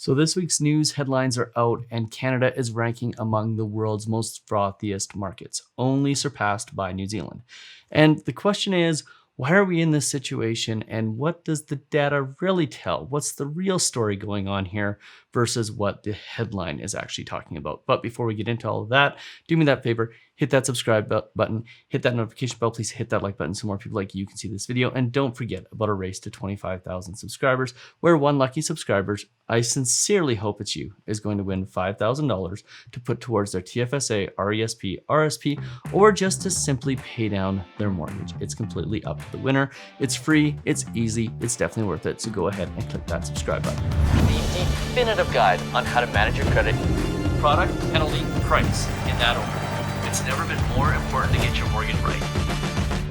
So this week's news headlines are out, and Canada is ranking among the world's most frothiest markets, only surpassed by New Zealand. And the question is, why are we in this situation, and what does the data really tell? What's the real story going on here versus what the headline is actually talking about? But before we get into all of that, do me that favor, hit that subscribe button, hit that notification bell, please hit that like button so more people like you can see this video, and don't forget about a race to 25,000 subscribers, where one lucky subscriber, I sincerely hope it's you, is going to win $5,000 to put towards their TFSA, RESP, RSP, or just to simply pay down their mortgage. It's completely up to the winner. It's free, it's easy, it's definitely worth it, so go ahead and click that subscribe button. The definitive guide on how to manage your credit, product, penalty, price, in that order. It's never been more important to get your mortgage right.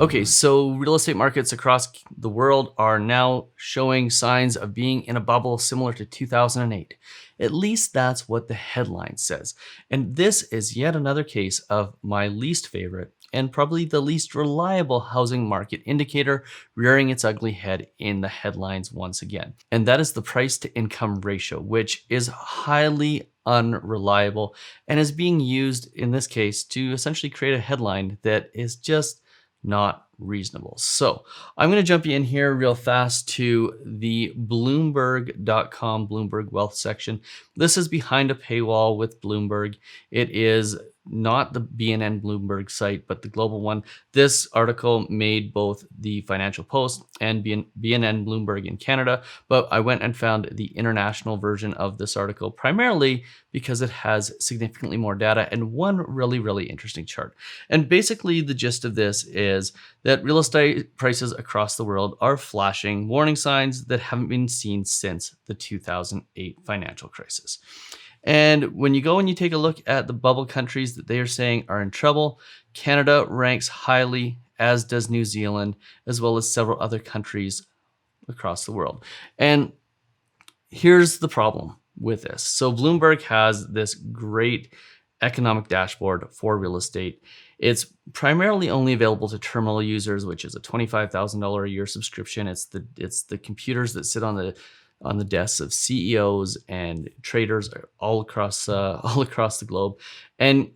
Okay, so real estate markets across the world are now showing signs of being in a bubble similar to 2008. At least that's what the headline says. And this is yet another case of my least favorite and probably the least reliable housing market indicator rearing its ugly head in the headlines once again. And that is the price to income ratio, which is highly unreliable and is being used in this case to essentially create a headline that is just not reasonable. So I'm going to jump you in here real fast to the Bloomberg.com Bloomberg Wealth section. This is behind a paywall with Bloomberg. It is not the BNN Bloomberg site, but the global one. This article made both the Financial Post and BNN Bloomberg in Canada, but I went and found the international version of this article primarily because it has significantly more data and one really interesting chart. And basically the gist of this is that real estate prices across the world are flashing warning signs that haven't been seen since the 2008 financial crisis. And when you go and you take a look at the bubble countries that they are saying are in trouble, Canada ranks highly, as does New Zealand, as well as several other countries across the world. And here's the problem with this. So Bloomberg has this great economic dashboard for real estate. It's primarily only available to terminal users, which is a $25,000 a year subscription. It's the computers that sit on the desks of CEOs and traders all across the globe. And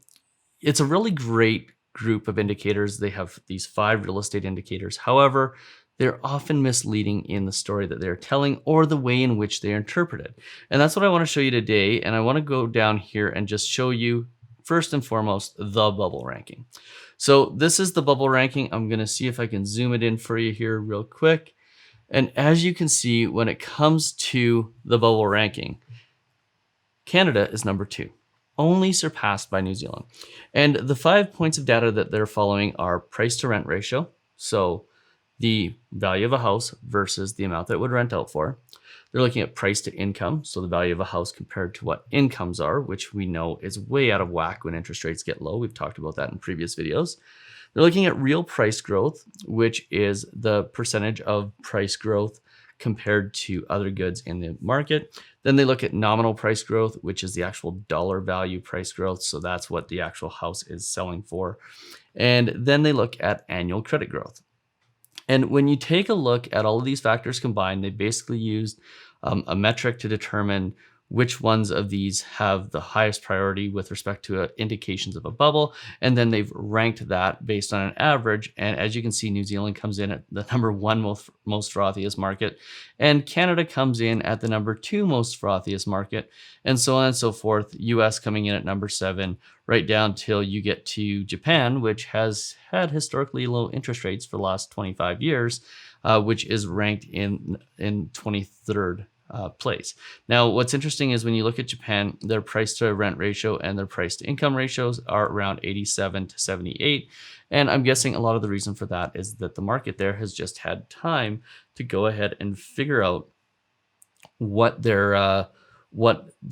it's a really great group of indicators. They have these 5 real estate indicators. However, they're often misleading in the story that they're telling or the way in which they're interpreted. And that's what I want to show you today. And I want to go down here and just show you, first and foremost, the bubble ranking. So this is the bubble ranking. I'm going to see if I can zoom it in for you here real quick. And as you can see, when it comes to the bubble ranking, Canada is number 2, only surpassed by New Zealand. And the 5 points of data that they're following are price to rent ratio, so the value of a house versus the amount that it would rent out for. They're looking at price to income, so the value of a house compared to what incomes are, which we know is way out of whack when interest rates get low. We've talked about that in previous videos. They're looking at real price growth, which is the percentage of price growth compared to other goods in the market. Then they look at nominal price growth, which is the actual dollar value price growth. So that's what the actual house is selling for. And then they look at annual credit growth. And when you take a look at all of these factors combined, they basically used a metric to determine which ones of these have the highest priority with respect to indications of a bubble. And then they've ranked that based on an average. And as you can see, New Zealand comes in at the number 1 most frothiest market. And Canada comes in at the number 2 most frothiest market. And so on and so forth. US coming in at number 7, right down till you get to Japan, which has had historically low interest rates for the last 25 years, which is ranked in 23rd place. Now, what's interesting is when you look at Japan, their price to rent ratio and their price to income ratios are around 87 to 78. And I'm guessing a lot of the reason for that is that the market there has just had time to go ahead and figure out what the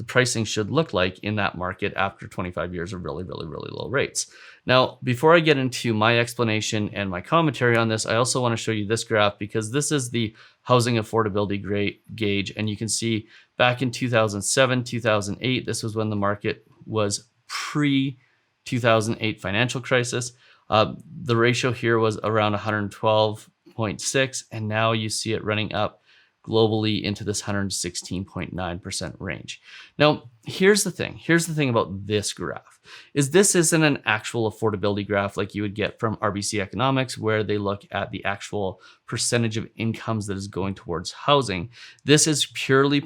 pricing should look like in that market after 25 years of really low rates. Now, before I get into my explanation and my commentary on this, I also want to show you this graph because this is the housing affordability gauge. And you can see back in 2007, 2008, this was when the market was pre-2008 financial crisis. The ratio here was around 112.6, and now you see it running up globally into this 116.9% range. Now, here's the thing. Here's the thing about this graph is this isn't an actual affordability graph like you would get from RBC Economics, where they look at the actual percentage of incomes that is going towards housing. This is purely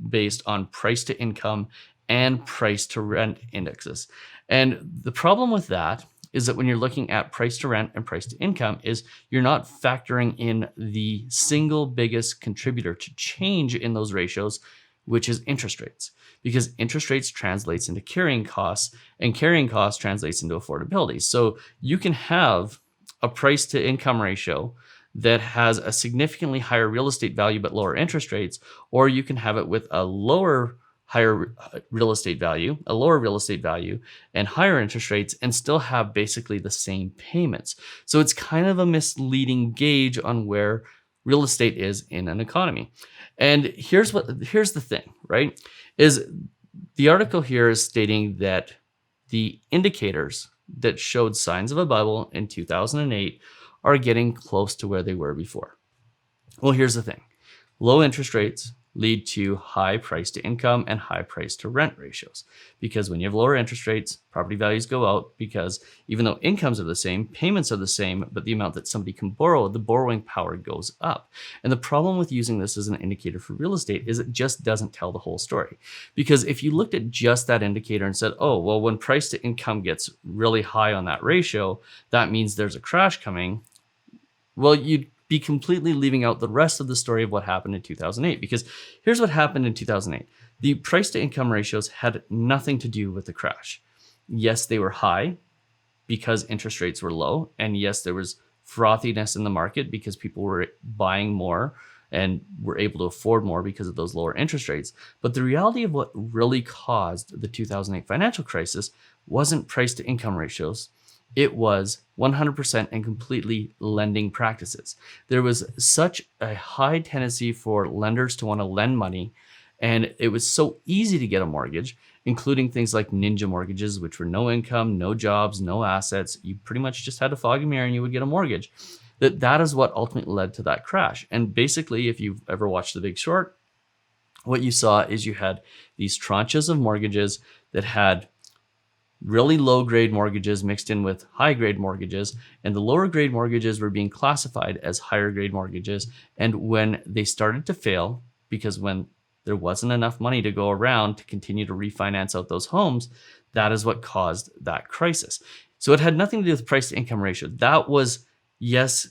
based on price to income and price to rent indexes. And the problem with that is that when you're looking at price to rent and price to income is you're not factoring in the single biggest contributor to change in those ratios, which is interest rates, because interest rates translates into carrying costs and carrying costs translates into affordability. So you can have a price to income ratio that has a significantly higher real estate value but lower interest rates, or you can have it with a lower higher real estate value, a lower real estate value, and higher interest rates, and still have basically the same payments. So it's kind of a misleading gauge on where real estate is in an economy. And here's the thing, right? Is the article here is stating that the indicators that showed signs of a bubble in 2008 are getting close to where they were before. Well, here's the thing. Low interest rates lead to high price to income and high price to rent ratios. Because when you have lower interest rates, property values go out, because even though incomes are the same, payments are the same, but the amount that somebody can borrow, the borrowing power goes up. And the problem with using this as an indicator for real estate is it just doesn't tell the whole story. Because if you looked at just that indicator and said, oh, well, when price to income gets really high on that ratio, that means there's a crash coming. Well, you'd be completely leaving out the rest of the story of what happened in 2008. Because here's what happened in 2008. The price to income ratios had nothing to do with the crash. Yes, they were high because interest rates were low. And yes, there was frothiness in the market because people were buying more and were able to afford more because of those lower interest rates. But the reality of what really caused the 2008 financial crisis wasn't price to income ratios. It was 100% and completely lending practices. There was such a high tendency for lenders to want to lend money, and it was so easy to get a mortgage, including things like ninja mortgages, which were no income, no jobs, no assets. You pretty much just had a foggy mirror and you would get a mortgage. That is what ultimately led to that crash. And basically, if you've ever watched The Big Short, what you saw is you had these tranches of mortgages that had really low grade mortgages mixed in with high grade mortgages, and the lower grade mortgages were being classified as higher grade mortgages. And when they started to fail, because when there wasn't enough money to go around to continue to refinance out those homes, that is what caused that crisis. So it had nothing to do with price to income ratio. That was, yes,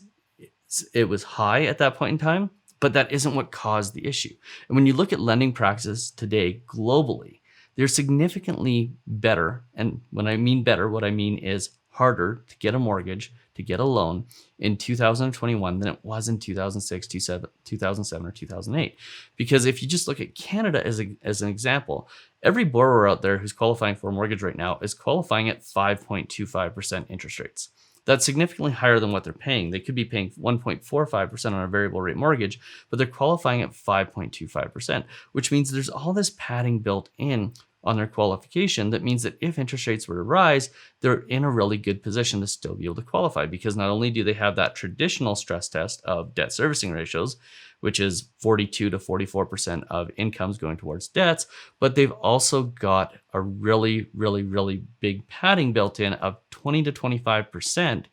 it was high at that point in time, but that isn't what caused the issue. And when you look at lending practices today globally, they're significantly better. And when I mean better, what I mean is harder to get a mortgage, to get a loan in 2021 than it was in 2006, 2007, or 2008. Because if you just look at Canada as an example, every borrower out there who's qualifying for a mortgage right now is qualifying at 5.25% interest rates. That's significantly higher than what they're paying. They could be paying 1.45% on a variable rate mortgage, but they're qualifying at 5.25%, which means there's all this padding built in on their qualification. That means that if interest rates were to rise, they're in a really good position to still be able to qualify, because not only do they have that traditional stress test of debt servicing ratios, which is 42 to 44% of incomes going towards debts, but they've also got a really, really, really big padding built in of 20 to 25%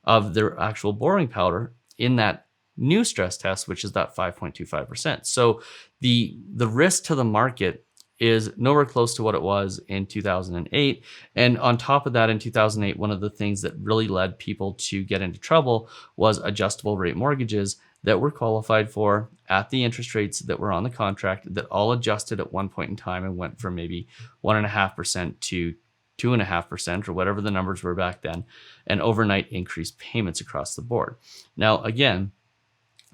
of their actual borrowing power in that new stress test, which is that 5.25%. So the risk to the market is nowhere close to what it was in 2008. And on top of that, in 2008, one of the things that really led people to get into trouble was adjustable rate mortgages that were qualified for at the interest rates that were on the contract, that all adjusted at one point in time and went from maybe 1.5% to 2.5%, or whatever the numbers were back then, and overnight increased payments across the board. Now, again,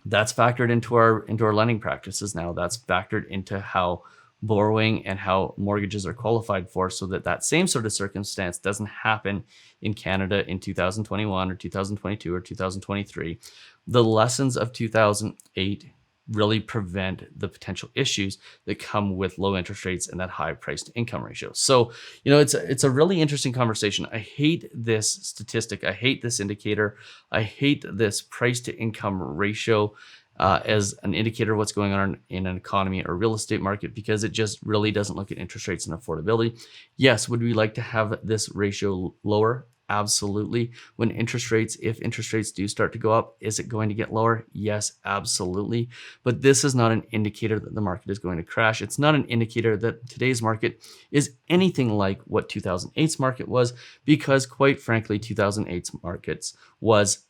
that's factored into our lending practices now. That's factored into how borrowing and how mortgages are qualified for, so that same sort of circumstance doesn't happen in Canada in 2021 or 2022 or 2023. The lessons of 2008 really prevent the potential issues that come with low interest rates and that high price to income ratio. So, it's a really interesting conversation. I hate this statistic. I hate this indicator. I hate this price to income ratio. as an indicator of what's going on in an economy or real estate market, because it just really doesn't look at interest rates and affordability. Yes, would we like to have this ratio lower? Absolutely. If interest rates do start to go up, is it going to get lower? Yes, absolutely. But this is not an indicator that the market is going to crash. It's not an indicator that today's market is anything like what 2008's market was, because quite frankly, 2008's markets was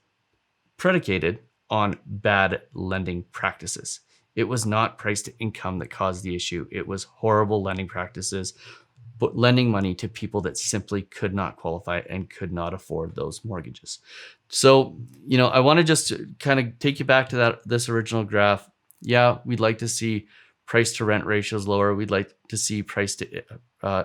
predicated on bad lending practices. It was not price to income that caused the issue. It was horrible lending practices, but lending money to people that simply could not qualify and could not afford those mortgages. So, I want to just kind of take you back to this original graph. Yeah, we'd like to see price to rent ratios lower. We'd like to see price to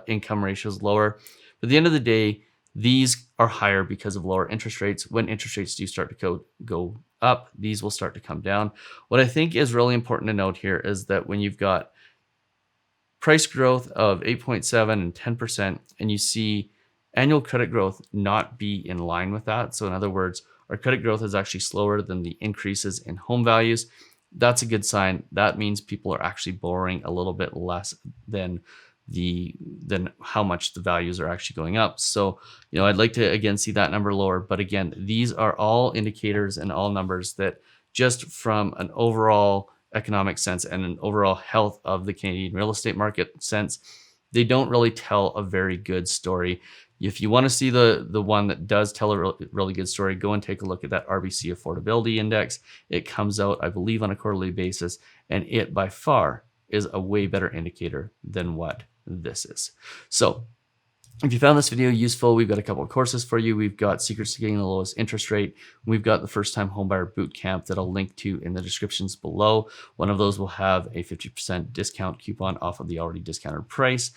income ratios lower. But at the end of the day, these are higher because of lower interest rates. When interest rates do start to go up, these will start to come down. What I think is really important to note here is that when you've got price growth of 8.7 and 10%, and you see annual credit growth not be in line with that. So in other words, our credit growth is actually slower than the increases in home values. That's a good sign. That means people are actually borrowing a little bit less than how much the values are actually going up. So, I'd like to again see that number lower. But again, these are all indicators and all numbers that just from an overall economic sense and an overall health of the Canadian real estate market sense, they don't really tell a very good story. If you want to see the one that does tell a really good story, go and take a look at that RBC Affordability Index. It comes out, I believe, on a quarterly basis, and it by far is a way better indicator than what this is. So if you found this video useful, we've got a couple of courses for you. We've got Secrets to Getting the Lowest Interest Rate. We've got the First Time Homebuyer Bootcamp that I'll link to in the descriptions below. One of those will have a 50% discount coupon off of the already discounted price.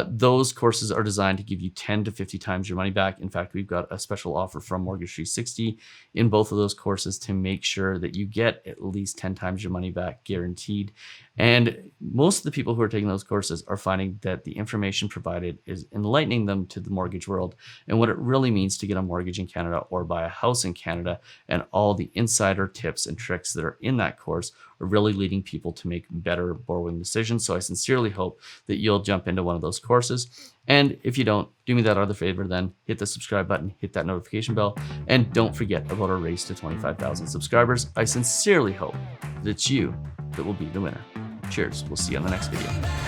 Those courses are designed to give you 10 to 50 times your money back. In fact, we've got a special offer from Mortgage 360 in both of those courses to make sure that you get at least 10 times your money back guaranteed. And most of the people who are taking those courses are finding that the information provided is enlightening them to the mortgage world and what it really means to get a mortgage in Canada or buy a house in Canada. And all the insider tips and tricks that are in that course are really leading people to make better borrowing decisions. So I sincerely hope that you'll jump into one of those courses. And if you don't, do me that other favor, then hit the subscribe button, hit that notification bell, and don't forget about our race to 25,000 subscribers. I sincerely hope that it's you that will be the winner. Cheers. We'll see you on the next video.